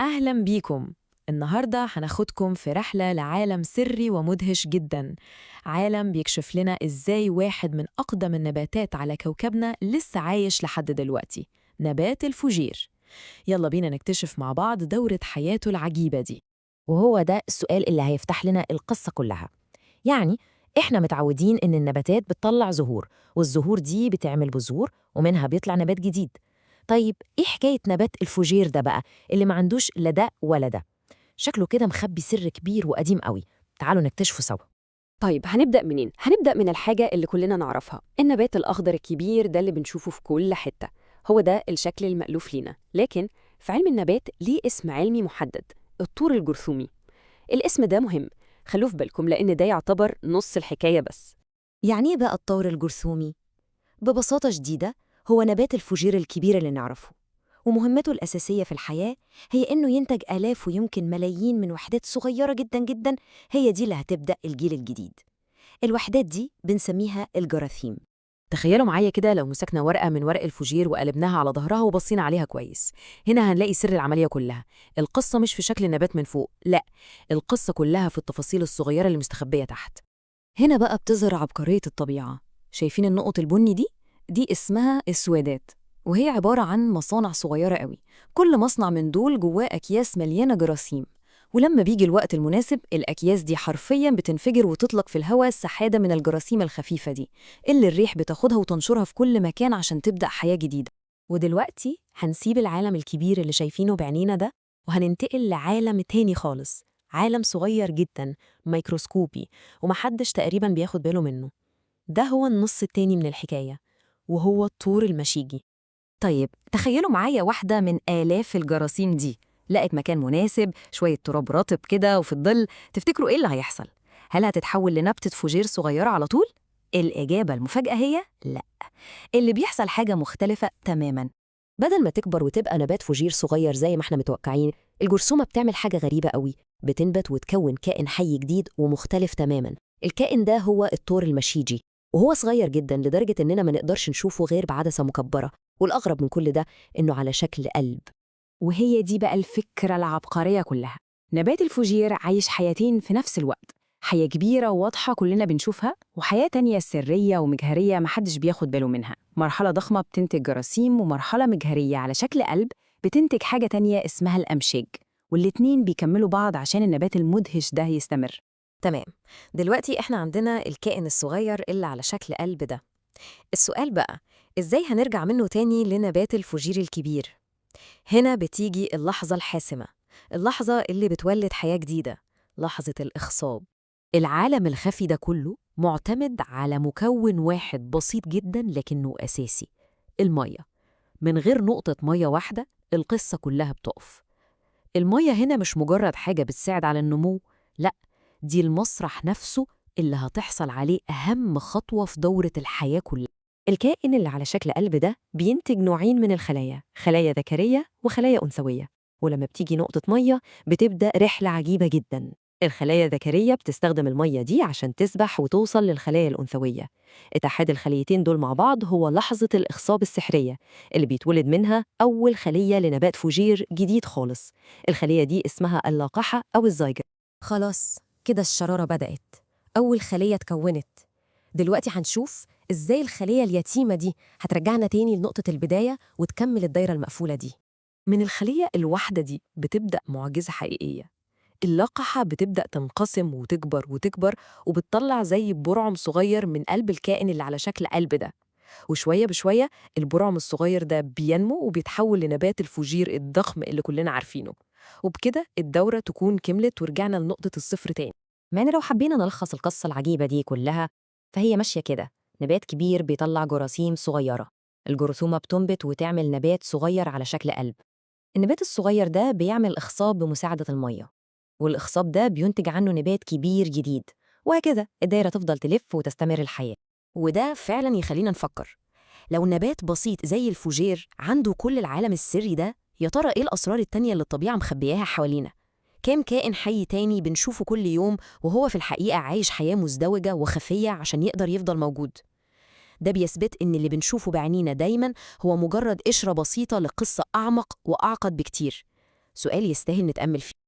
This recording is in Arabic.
أهلا بيكم. النهاردة هناخدكم في رحلة لعالم سري ومدهش جدا. عالم بيكشف لنا إزاي واحد من أقدم النباتات على كوكبنا لسه عايش لحد دلوقتي، نبات الفوجير. يلا بينا نكتشف مع بعض دورة حياته العجيبة دي. وهو ده السؤال اللي هيفتح لنا القصة كلها. يعني إحنا متعودين إن النباتات بتطلع زهور، والزهور دي بتعمل بذور ومنها بيطلع نبات جديد. طيب إيه حكاية نبات الفوجير ده بقى اللي ما عندوش لا ده ولا ده؟ شكله كده مخبي سر كبير وقديم قوي. تعالوا نكتشفه سوا. طيب هنبدأ منين؟ هنبدأ من الحاجة اللي كلنا نعرفها، النبات الأخضر الكبير ده اللي بنشوفه في كل حتة. هو ده الشكل المألوف لينا، لكن في علم النبات ليه اسم علمي محدد، الطور الجرثومي. الاسم ده مهم، خلوه في بالكم لأن ده يعتبر نص الحكاية بس. يعني إيه بقى الطور الجرثومي؟ ببساطة شديدة، هو نبات الفوجير الكبير اللي نعرفه، ومهمته الأساسية في الحياة هي إنه ينتج آلاف ويمكن ملايين من وحدات صغيرة جدا جدا. هي دي اللي هتبدأ الجيل الجديد. الوحدات دي بنسميها الجراثيم. تخيلوا معايا كده لو مسكنا ورقة من ورق الفوجير وقلبناها على ظهرها وبصينا عليها كويس. هنا هنلاقي سر العملية كلها. القصة مش في شكل النبات من فوق، لا، القصة كلها في التفاصيل الصغيرة اللي مستخبية تحت. هنا بقى بتظهر عبقرية الطبيعة. شايفين النقط البني دي؟ دي اسمها السوادات، وهي عبارة عن مصانع صغيرة قوي. كل مصنع من دول جواه أكياس مليانة جراثيم، ولما بيجي الوقت المناسب الأكياس دي حرفياً بتنفجر وتطلق في الهواء سحادة من الجراثيم الخفيفة دي، اللي الريح بتاخدها وتنشرها في كل مكان عشان تبدأ حياة جديدة. ودلوقتي هنسيب العالم الكبير اللي شايفينه بعينينا ده، وهننتقل لعالم تاني خالص، عالم صغير جدا، ميكروسكوبي، ومحدش تقريبا بياخد باله منه. ده هو النص التاني من الحكاية، وهو الطور المشيجي. طيب تخيلوا معايا واحدة من آلاف الجراثيم دي لقت مكان مناسب، شوية تراب رطب كده وفي الظل. تفتكروا إيه اللي هيحصل؟ هل هتتحول لنبتة فوجير صغيرة على طول؟ الإجابة المفاجأة هي لأ. اللي بيحصل حاجة مختلفة تماماً. بدل ما تكبر وتبقى نبات فوجير صغير زي ما احنا متوقعين، الجرثومة بتعمل حاجة غريبة قوي. بتنبت وتكون كائن حي جديد ومختلف تماماً. الكائن ده هو الطور المشيجي، وهو صغير جدا لدرجة إننا ما نقدرش نشوفه غير بعدسة مكبرة. والأغرب من كل ده إنه على شكل قلب. وهي دي بقى الفكرة العبقرية كلها. نبات الفوجير عايش حياتين في نفس الوقت، حياة كبيرة وواضحة كلنا بنشوفها، وحياة تانية سرية ومجهرية محدش بياخد باله منها. مرحلة ضخمة بتنتج جراثيم، ومرحلة مجهرية على شكل قلب بتنتج حاجة تانية اسمها الأمشاج. والاتنين بيكملوا بعض عشان النبات المدهش ده يستمر. تمام. دلوقتي احنا عندنا الكائن الصغير اللي على شكل قلب ده. السؤال بقى، إزاي هنرجع منه تاني لنبات الفوجير الكبير؟ هنا بتيجي اللحظة الحاسمة، اللحظة اللي بتولد حياة جديدة، لحظة الإخصاب. العالم الخفي ده كله معتمد على مكون واحد بسيط جدا لكنه أساسي، المية. من غير نقطة مية واحدة القصة كلها بتقف. المية هنا مش مجرد حاجة بتساعد على النمو، لأ، دي المسرح نفسه اللي هتحصل عليه أهم خطوة في دورة الحياة كلها. الكائن اللي على شكل قلب ده بينتج نوعين من الخلايا، خلايا ذكرية وخلايا أنثوية. ولما بتيجي نقطة مية بتبدأ رحلة عجيبة جداً. الخلايا الذكرية بتستخدم المية دي عشان تسبح وتوصل للخلايا الأنثوية. اتحاد الخليتين دول مع بعض هو لحظة الإخصاب السحرية، اللي بيتولد منها أول خلية لنبات فوجير جديد خالص. الخلية دي اسمها اللقاحة أو الزيجة. خلاص كده الشرارة بدأت، أول خلية اتكونت. دلوقتي هنشوف إزاي الخلية اليتيمة دي هترجعنا تاني لنقطة البداية وتكمل الدايرة المقفولة دي. من الخلية الواحدة دي بتبدأ معجزة حقيقية. اللقحة بتبدأ تنقسم وتكبر وتكبر، وبتطلع زي برعم صغير من قلب الكائن اللي على شكل قلب ده. وشوية بشوية البرعم الصغير ده بينمو وبيتحول لنبات الفوجير الضخم اللي كلنا عارفينه. وبكده الدورة تكون كملت ورجعنا لنقطة الصفر تاني. يعني لو حبينا نلخص القصة العجيبة دي كلها، فهي ماشية كده. نبات كبير بيطلع جراثيم صغيرة، الجرثومة بتنبت وتعمل نبات صغير على شكل قلب. النبات الصغير ده بيعمل إخصاب بمساعدة المية، والإخصاب ده بينتج عنه نبات كبير جديد، وهكذا الدايرة تفضل تلف وتستمر الحياة. وده فعلا يخلينا نفكر، لو نبات بسيط زي الفوجير عنده كل العالم السري ده، يا ترى إيه الأسرار التانية اللي الطبيعة مخبياها حوالينا؟ كام كائن حي تاني بنشوفه كل يوم وهو في الحقيقة عايش حياة مزدوجة وخفية عشان يقدر يفضل موجود؟ ده بيثبت إن اللي بنشوفه بعينينا دايماً هو مجرد قشرة بسيطة لقصة أعمق وأعقد بكتير. سؤال يستاهل نتأمل فيه.